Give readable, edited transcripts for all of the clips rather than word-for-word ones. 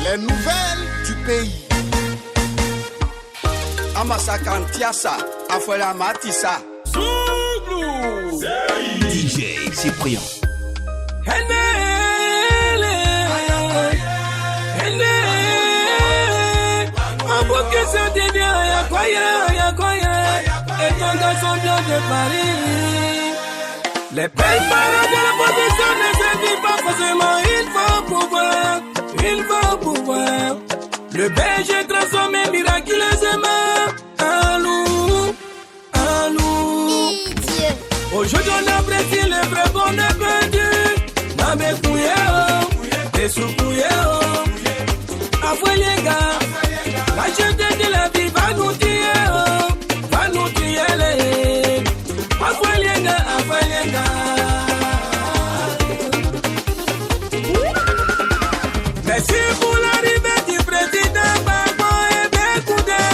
Les nouvelles du pays. Amasa Kantiasa, Afola Matissa. Zouglou DJ Cyprien. Les belles paroles de la position ne suffisent pas forcément, il faut pouvoir. Le berger transformé miraculeusement en loup. Aujourd'hui on apprécie le vrai bonheur perdu. Mamé couillé, des sous-couillé, avouez les gars, la jeunesse de la vie va nous tuer, avouez les gars. Merci pour l'arrivée du président Gbagbo et Bécoudé.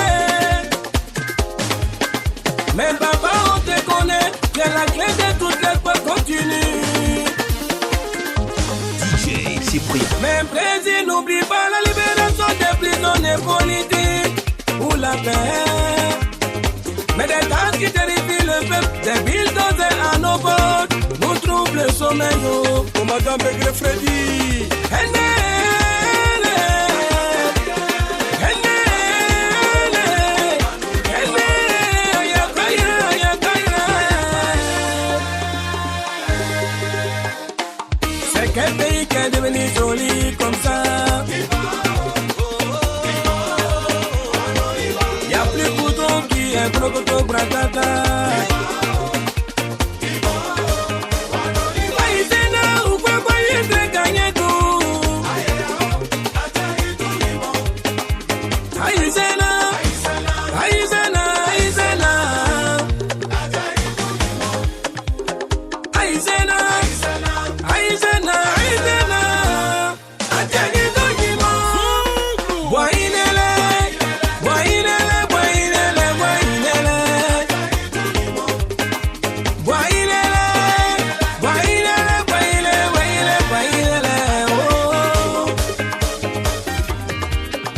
Mais papa, on te connaît, c'est la clé de toutes les portes continues. DJ Cyprien. Mais président, n'oublie pas la libération des prisonniers politiques pour la paix. Mais des tasses qui terrifient le peuple, des bulldozers à nos portes, nous troublent le sommeil. Commandant Begré Freddy. C'est quel pays qui est devenu joli comme ça? Y'a plus bouton qui est brocoto bratata.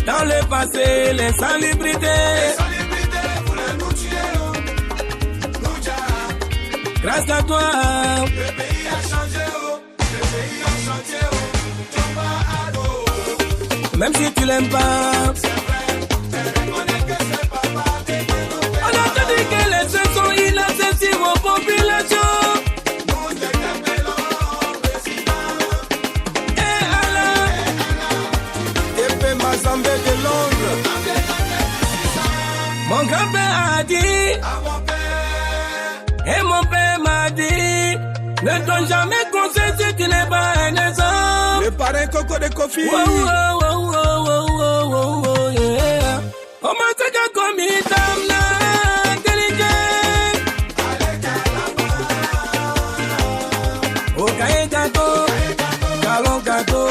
Dans le passé, les salubrités voulaient nous tuer, grâce à toi, le pays a changé, même si tu l'aimes pas, c'est vrai, mais reconnais que c'est pas parti de nous. On a te dit que les jeunes sont inaccessibles aux populations. Nous t'appelons président. Et Allah, Épée Mazambé de Londres. Mon grand-père a dit à mon père, et mon père m'a dit, ne donne jamais conseil si tu n'es pas un exemple. Le parrain Coco de Kofi. Yeah. Oh my God, comme il t'amène intelligent. Oh cahier gâteau, galon gâteau,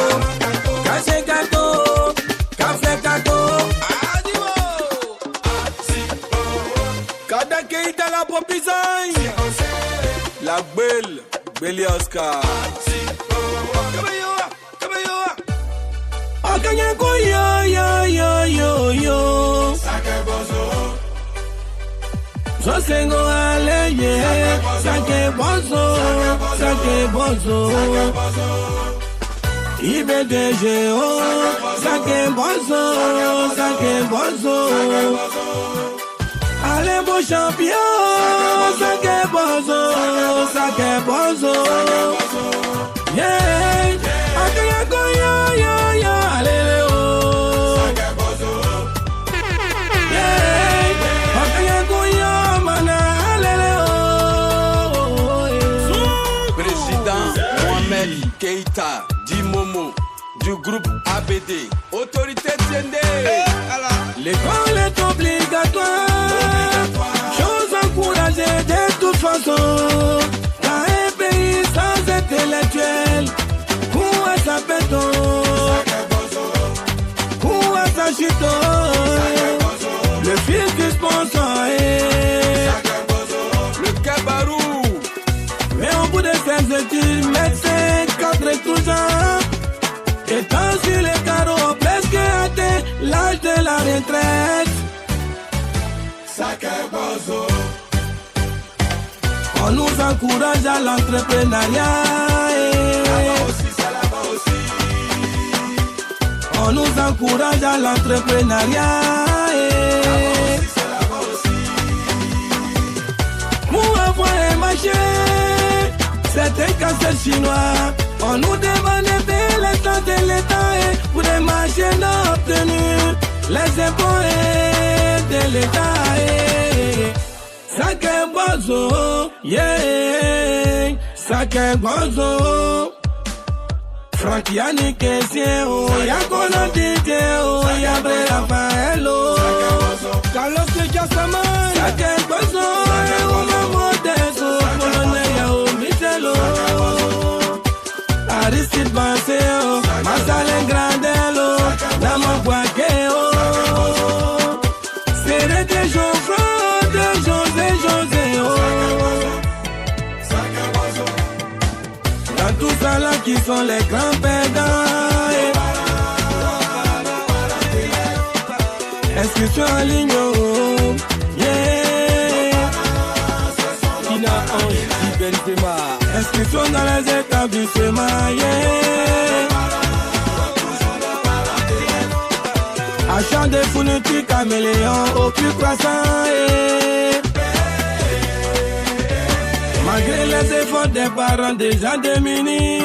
caché gâteau, café gâteau. Adimo, Kadake ita la popisagne. La belle, Belly Oscar. Akanyako yo. Sake bozo. Sosengo aleye. Sake bozo. IBDGO. Sake bozo. Allez beau champion. Sake bozo. Yeah. Akanyako yo. Président Mohamed Keïta Dimomo du groupe ABD. Autorité Tiende. L'école est obligatoire. Chose encouragée de toute façon. Dans un pays sans intellectuel, où est sa béton? Où est sa chito? Le fils du sponsor est le Kabarou. Mais au bout de ses études, médecin, cadre et tout ça, étant sur les carreaux, presque retraite. On nous encourage à l'entrepreneuriat. On nous encourage à l'entrepreneuriat. Pour avoir un marché, c'est un casse chinois. On nous demande de payer l'État de l'État pour des marchés non obtenus. Les impôts de l'État. Sacré bozo, yeah. Sacré bozo. Franck Yannick Kessien, oh, Yakono Didier, oh, Yabre Rafaelo. Carlos Jasaman, Sacré bozo, Uma Modesto, Colonel Yao Michelo. Aristide Banseo, Massalen Grandelo, Namo Guaqueo. C'est des Geoffroy. Dans tout ça là qui sont les grands perdants. Inscription en ligne, oh, yeah. Tina Ange, Benzema. Inscription dans les établissements, yeah. Achat de fournitures caméléon au plus croissant, yeah. Malgré les efforts des parents déjà démunis,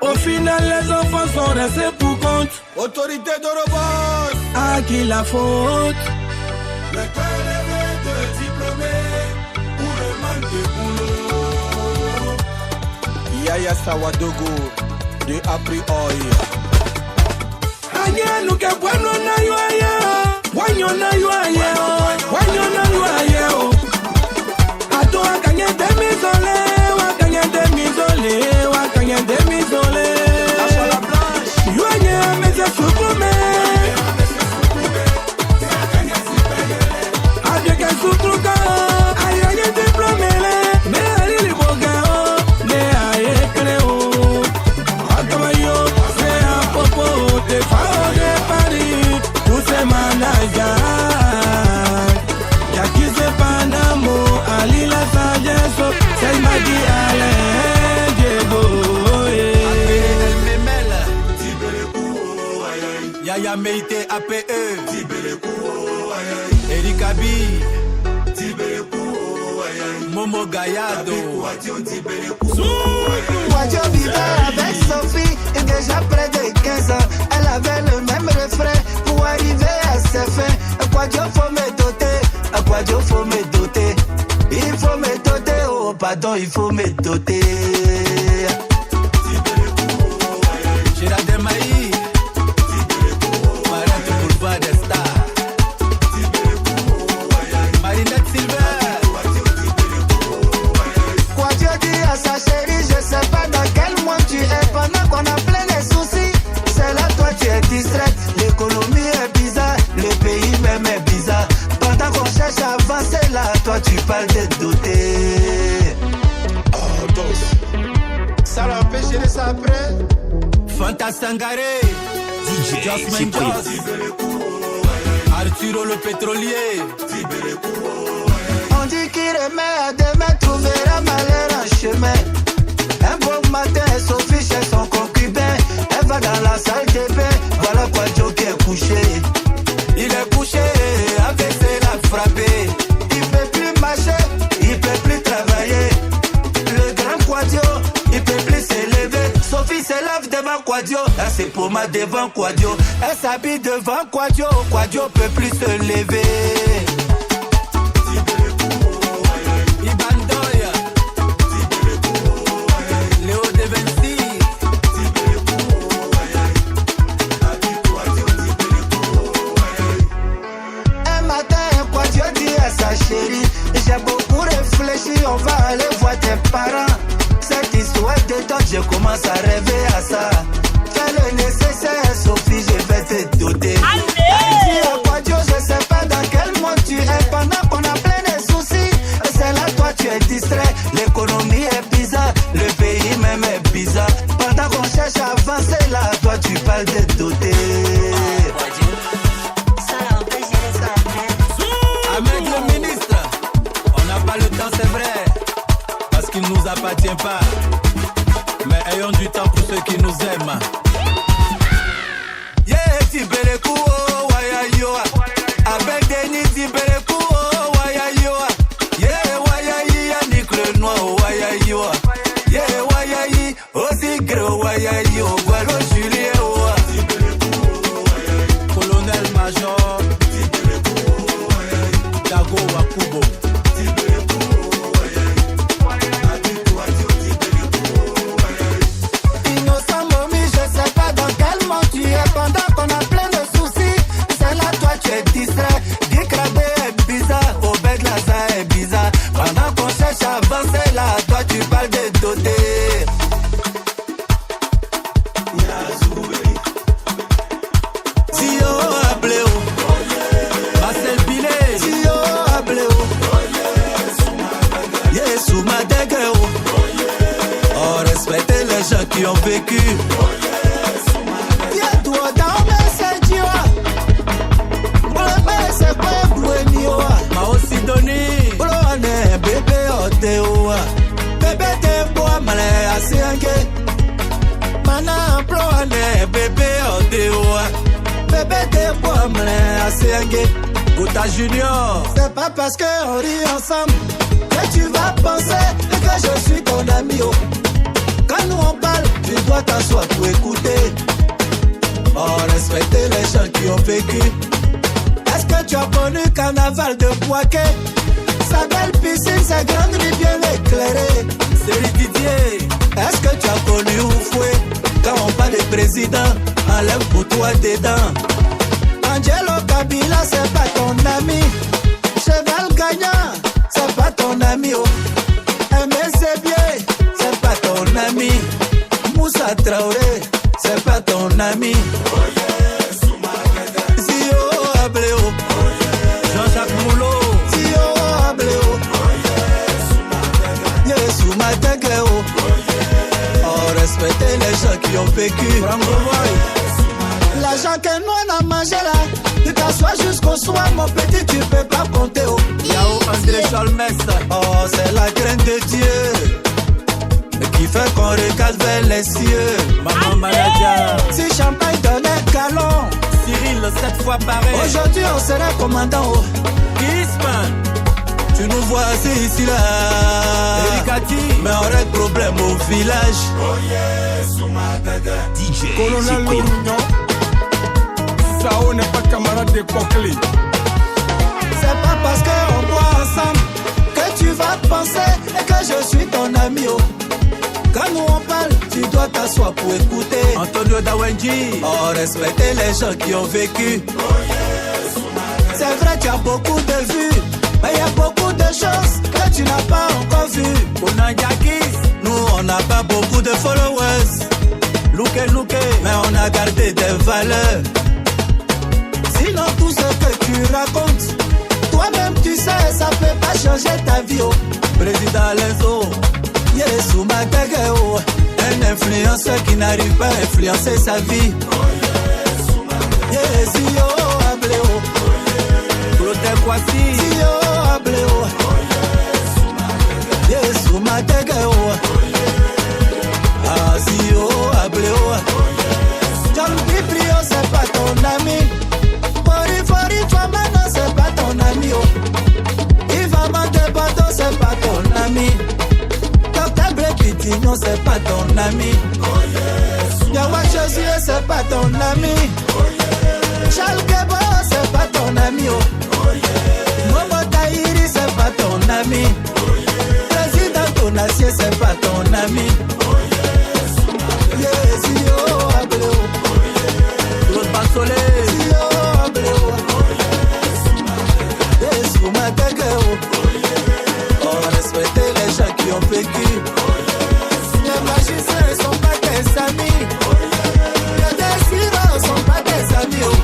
au final les enfants sont restés pour compte. Autorité de robot. À qui la faute? Le père de diplômés ou le manque de boulot. Yaya Sawadogo de Aprioi. Anya nuke bueno na yuaya, wanyo na yuaya, wanyo na yuaya. Ato akanye demisole, wakanye demisole, wakanye demisole. La blanche. Yuaya meze sukume. Avec un soutruka, ayanye diplômé, mais ali liboga, mais aye creo. Akamayo, c'est un popo, des femmes de Paris, tous ces managers. Y'a qui se panamo, Ali la sagesse, c'est Magui Alain Diego. Yaya Meite APE. Eric Abi. Momo Gayado. Quadio vivait avec Sophie et déjà près de 15 ans. Elle avait le même refrain pour arriver à ses fins. Quadio faut me doter, Quadio faut me doter. Il faut me doter, oh pardon, il faut me doter. Gérard Demaï. Marette Boulevard des Stars. Marinette Silver. Quadio dit à sa chérie, je sais pas dans quel monde tu es. Pendant qu'on a plein de soucis, c'est là toi tu es distraite. L'économie est bizarre, le pays même est bizarre. Pendant qu'on cherche à avancer là, toi tu parles de doter. Oh, dos. Ça l'empêche de ça après. Fanta Sangare. DJ Jasmine Cyprien. Joss. Arturo le pétrolier. On dit qu'il remet à demain, trouvera malheur en chemin. Un beau matin, Sophie chez son concubin. Elle va dans la salle de bain. Voilà Quadio qui est couché. Il est couché, avec ses la frappé. Il peut plus marcher, il peut plus travailler. Le grand Quadio, il peut plus s'élever. Sophie se lave devant Quadio. Elle se pommade devant Quadio. Elle s'habille devant Quadio. Quadio peut plus se lever. Ibandoya. Léo De Vinci. Un matin, Quadio dit à sa chérie, j'ai beaucoup réfléchi, on va aller voir tes parents. Cette histoire de toi, je commence à rêver à ça. Fais le nécessaire, Sophie, je vais te doter. Elle dit à Quadio, je sais pas dans quel monde tu es. Pendant qu'on a plein de soucis, c'est là toi tu es distrait. L'économie est bizarre, le pays même est bizarre. Pendant qu'on cherche à avancer là, toi tu parles de doter. Ça l'empêche de Ayons du temps pour ceux qui nous aiment. Yeah, Tibeleku, oh, waya yoa. Avec Denis Tibeleku, oh, waya yoa. Yeah, waya yi, Yannick le noir, oh, waya yoa. Yeah, waya yi, aussi gros, waya yo. Voilà Julien, oh. Colonel-major Dago Wakubo. Innocent Momi, je sais pas dans quel monde tu es. Pendant qu'on a plein de soucis, c'est là toi tu es distrait. Dikrabé est bizarre, Obed Laza est bizarre. Pendant qu'on cherche à avancer là, toi tu parles de doter. Zio Ableo, Marcel Bilet. Zio Ableo, Yesu Madegeo. Oh, respectez les gens qui ont vécu. Y'a-toi dans mes sédiois. Breme c'est pas Bouenioa. Mao Sidonie. Broane bébé Oteoa. Bébé de bois malé asiange. Mana broane bébé Oteoa. Bébé de bois malé asiange. Kota Junior. C'est pas parce qu'on rit ensemble que tu vas penser que je suis ton ami. Oh. Quand nous on parle, tu dois t'asseoir pour écouter. Oh, respecter les gens qui ont vécu. Est-ce que tu as connu Carnaval de Boaké? Sa belle piscine, sa grande rue bien éclairée. C'est Didier. Est-ce que tu as connu Oufoué? Quand on parle de président, enlève pour toi tes dents. Angelo Kabila, c'est pas ton ami. Cheval gagnant, c'est pas ton ami. Oh. MSC bien, c'est pas ton ami. Moussa Traoré, c'est pas ton ami. Zio Ableo, Jean-Jacques Moulot. Zio Ableo, Yesu Madegeo. Oh, respectez les gens qui ont vécu. L'argent que nous on a mangé là, tu t'assois jusqu'au soir, mon petit, tu peux pas compter. Oh. Yao André Cholmes. Oh, c'est la crainte de Dieu qui fait qu'on regarde vers les cieux. Maman Maladia. Si champagne donnait galon, Cyril, 7 fois pareil. aujourd'hui on serait commandant. Oh. Isman. Tu nous vois assis ici là, Ericati. mais on règle problème au village. DJ Colonel Cyprien. Lorignon, Sao n'est pas camarade de Kokli. C'est pas parce qu'on boit ensemble que tu vas penser que je suis ton ami. Oh. Quand nous on parle, tu dois t'asseoir pour écouter. Antonio Dawenji. Oh, respectez les gens qui ont vécu. C'est vrai, tu as beaucoup de vues, mais il y a beaucoup de choses que tu n'as pas encore vues. Konanjakis. Nous, on n'a pas beaucoup de followers, Louké Louké. mais on a gardé des valeurs. Sinon, tout ce que tu racontes, toi-même tu sais, ça peut pas changer ta vie. Oh. Président Lenzo. Yesu Madegeo, un influenceur qui n'arrive pas à influencer sa vie. Yesio Ableo, Clotaire Kwasi. Zio Ableo, Yesu Madegeo, ah Zio Ableo. John Bibrio, c'est pas ton ami. Fori Famano, c'est pas ton ami. Oh. Yvan de Bateau, c'est pas ton ami. Pitignon, c'est pas ton ami. Yawa Josué, c'est pas ton ami. Charles Kebo, c'est pas ton ami. Momo Tahiri, c'est pas ton ami. Président Tonassier, c'est pas ton ami. Zio Ableo, Claude Bassolé. Zio Ableo, Yesu Madegeo. Oh, respectez les gens qui ont vécu. Les magiciens ne sont pas des amis. Les décideurs ne sont pas des amis.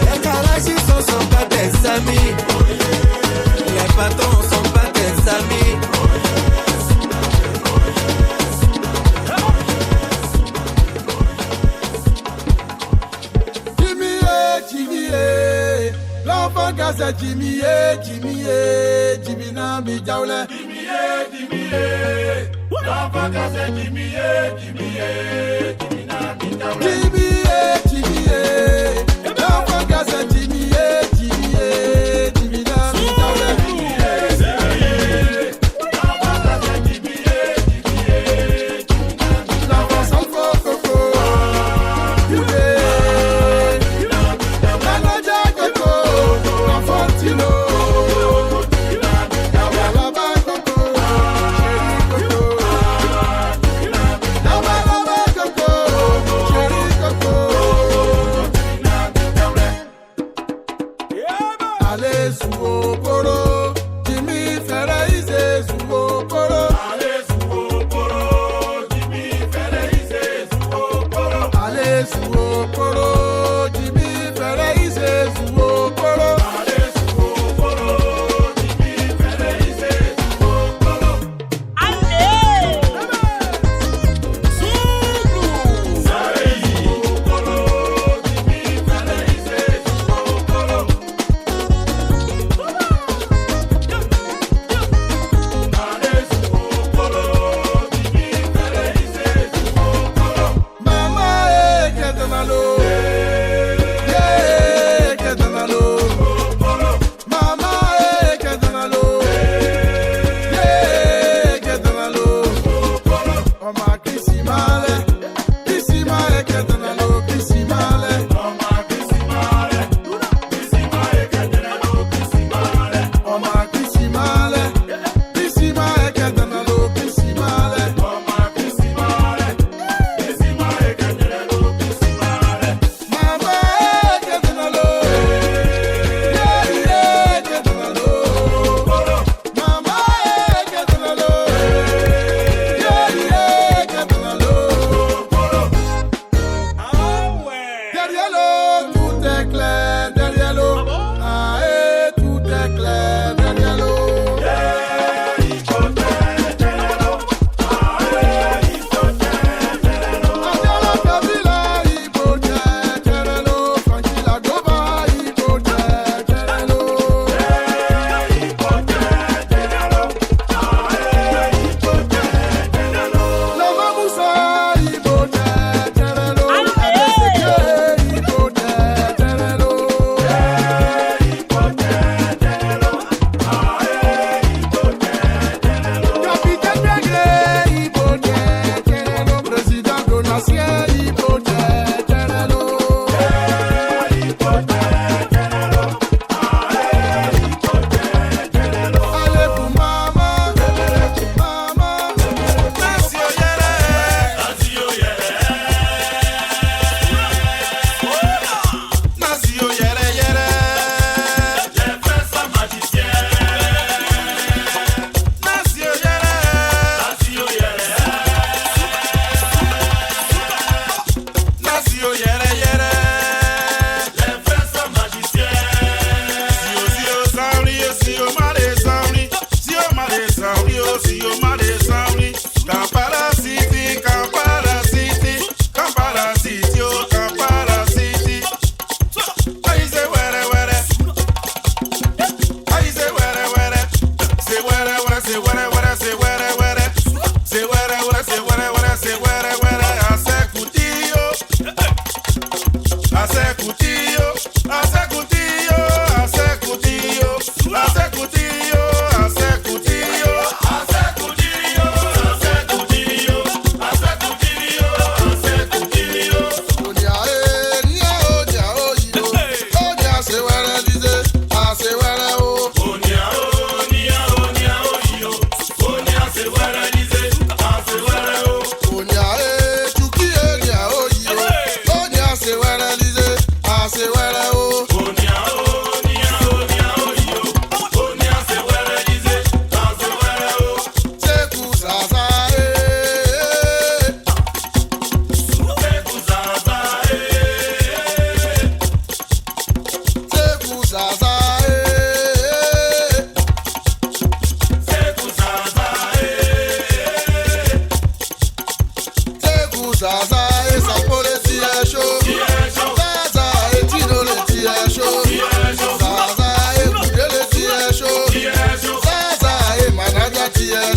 Les garagistes ne sont pas des amis. Les patrons ne sont pas des amis. Jimmy, l'enfant casse Jimmy, Jimmy, Jimmy Nambi Jaoule. Jimmy,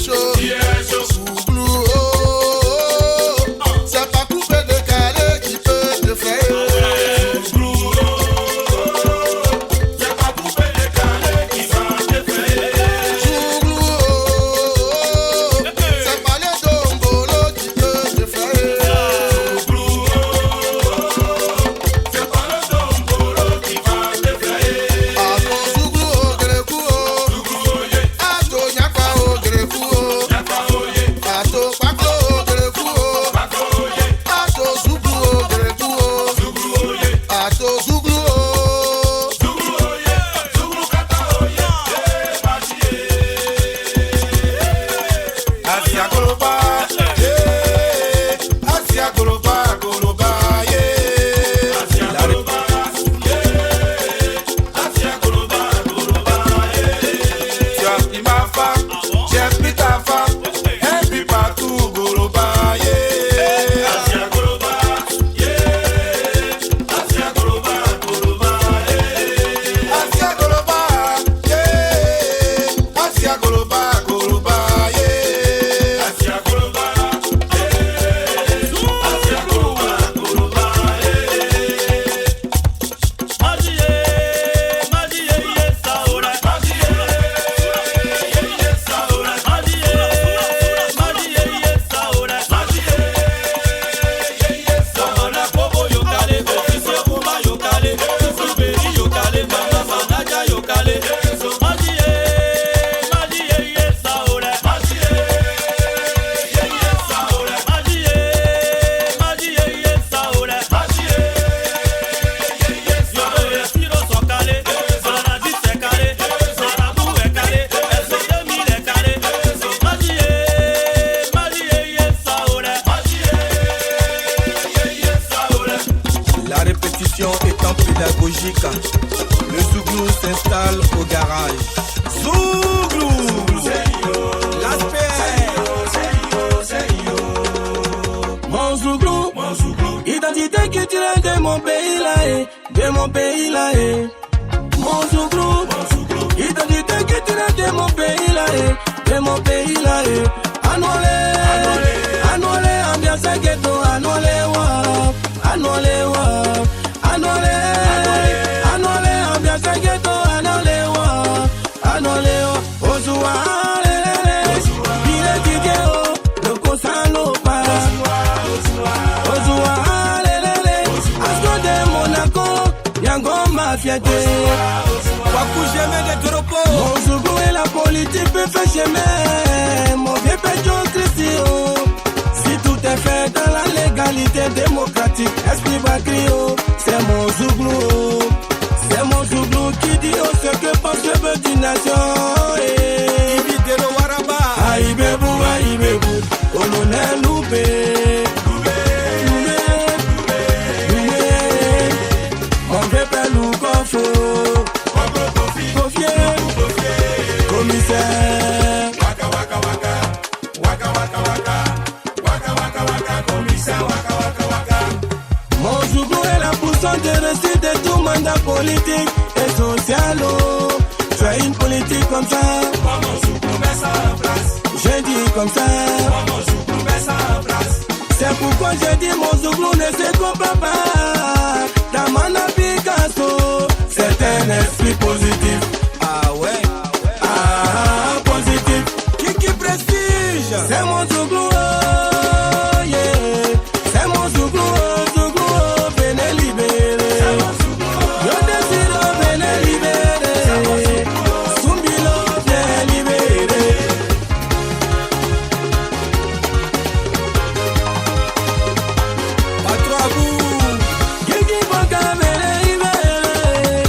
Show. Belgique. Le Zouglou s'installe au garage. Zouglou, mon Zouglou, identité culturelle de mon pays là, de mon pays là. Mon Zouglou, identité culturelle de mon pays là, de mon pays là. Anole, ambiance ghetto, anole wa, ambiance ghetto, anole wa, Ozua, il est Didier, le Kosano para, Ozua, Asco de Monaco, Yango Mafiate, Wakou jamais de Toropo. mon Zouglou et la politique peut faire chemin, mon vieux pécho Christio. Si tout est fait dans la légalité démocratique, esprit Bakrio, c'est mon Zouglou. C'est mon Zouglou qui dit oh, ce que pense le petit nation. Ibidelo Waraba. Aïbebou, colonel Loubé. Mon vieux père Loukofo. Kofié, commissaire. Mon Zouglou est la poussante de réussite de tout mandat politique et social. Tu as une politique comme ça. Mon Zouglou met ça en place. J'ai dit comme ça. Mon Zouglou met ça en place. C'est pourquoi j'ai dit mon Zouglou ne se comprend pas. Dans mon Picasso, c'est un esprit positif. Ah ouais. Ah, positif. Kiki Prestige. C'est mon Zouglou, oh, yeah. C'est mon Zouglou, venez libérer. Yo décide, venez libérer. Sumbilo, viens libérer. À trois bouts. Gigi Boka, venez libérer.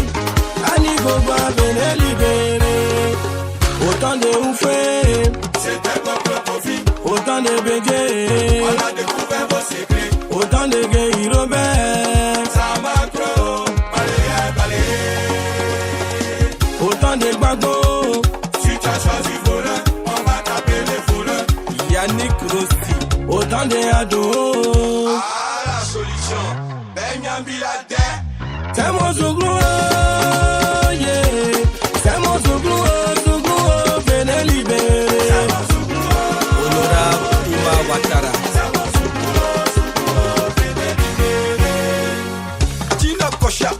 Annie Boba, venez libérer. Autant de oufés, C'était votre profit. autant de bégayés, On a découvert vos secrets. autant de gays Robert, Ça macro. Balayé. autant de bagos, Si tu as choisi voleur, on va taper les voleurs. Yannick Rossi. autant de ados. Ah, la solution. Benyamin Bilader. C'est mon Zouglou, oh, yeah. C'est mon Zouglou, oh, venez libérer. Honorable Ouma Ouattara. Tina Kocha.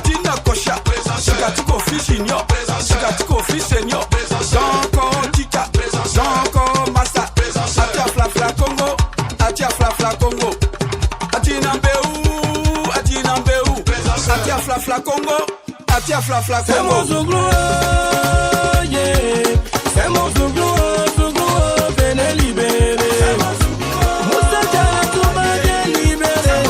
Tina Kocha. Chikatiko Fishinyo. Chikatiko Fishinyo. Janko Tika. Janko Massa. Atia Flafla Congo. Atia Flafla Congo. Atina Mbeu. Atina Mbeu. Atia Flafla Congo. Atia Flafla C'est mon Congo. Zouglou, oh, yeah. C'est mon Zouglou, oh, venez libérer. Moussa Diatou, venez libérer.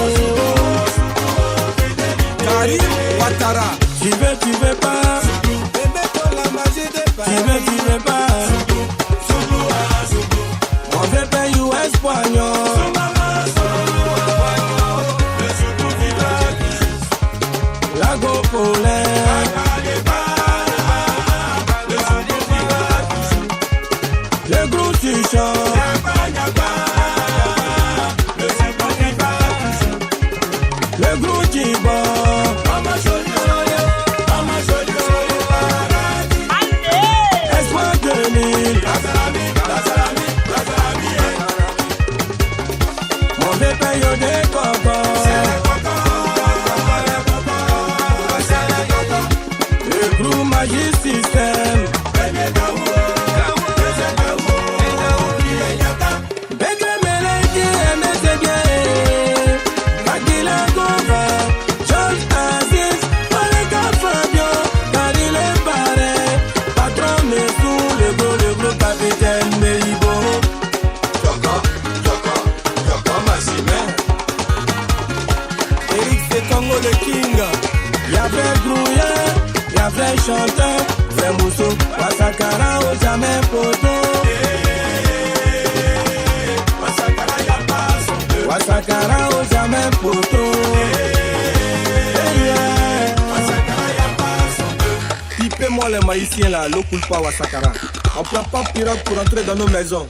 Karim Ouattara. Tu veux pas. Tu veux pas. On veut payer au espagnol. La Gopolais. Le gros Tichon. Le gros Tibo. Espoir 2000. Mon vieux paye au décoco. Le gros Magic System. Beke Meleki, MSB. Akila Gova. George Aziz. Oleka Fabio. Karile Pare. Patron Messou. Le gros capitaine Meibo. Eric Sekongo le King. Y'avait Grouillet, y'avait chanteur, Frère Moussou, Wasakara au jamais poto. Wasakara au jamais poto. Yeah. Dis-moi les maïciens là, l'eau coule pas à Sakara. On prend pas pirate pour entrer dans nos maisons.